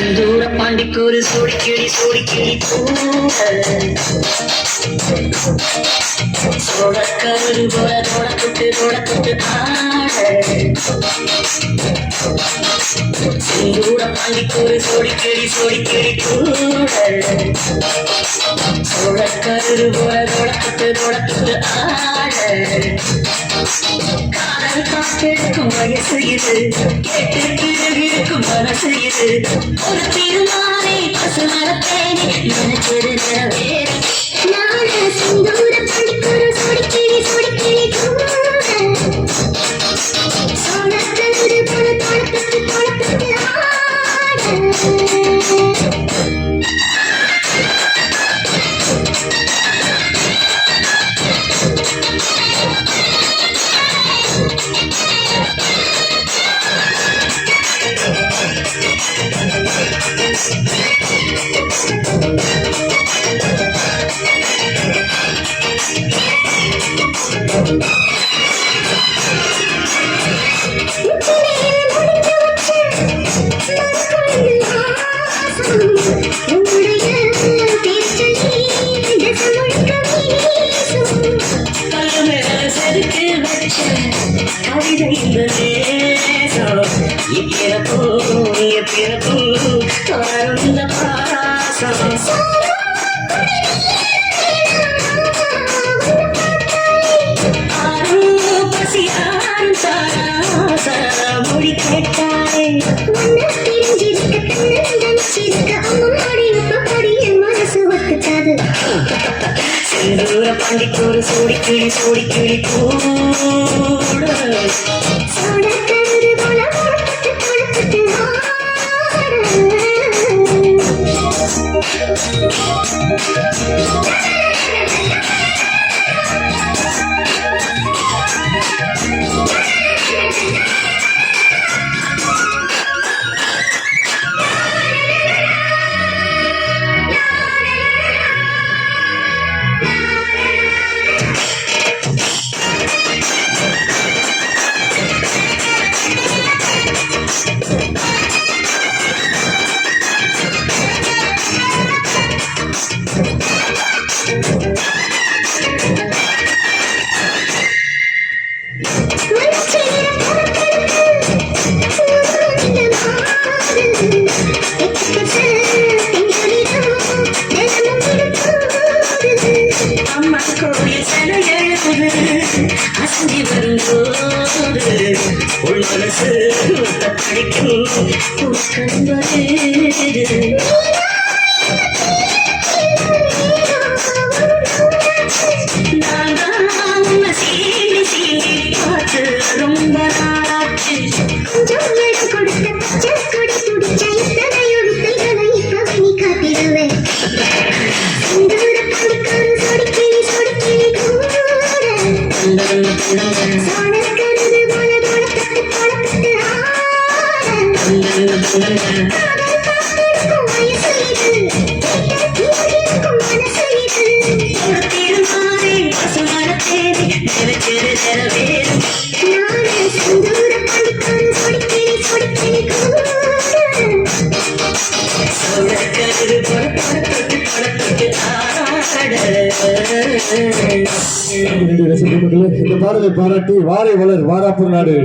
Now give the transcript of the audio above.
செந்தூர பாண்டிக்கு ஒரு சோடிக்கிளி சோழக்கரு போல தோடத்துட்டு ஆட செந்தூர பாண்டிக்கு ஒரு சோடிக்கிளி சோழக்கரு போல தோடத்துட்டு ஆட காதல் காத்தெடுக்கும் வயசு இது கேட்டு இருக்கும் மனசு இது ஒரு திருமாலை பசுமரத்தேனே நினைச்சது நிறைவேற நான செந்தூர பண்டிக்கொரு சோடிக்கிளி சோழக்கரு போல தோடத்துட்டு ஆட மொழி கேட்டாரே செந்தூர பாண்டிக்கு ஒரு சோடிக்கிளி கூட அசந்தி வரும்போது உள் மனசு படிக்கும் பார்த்து ரொம்ப நாளாச்சு இந்த பாடலை பாராட்டி வாரை வளர் வாராப்பூர் நாடு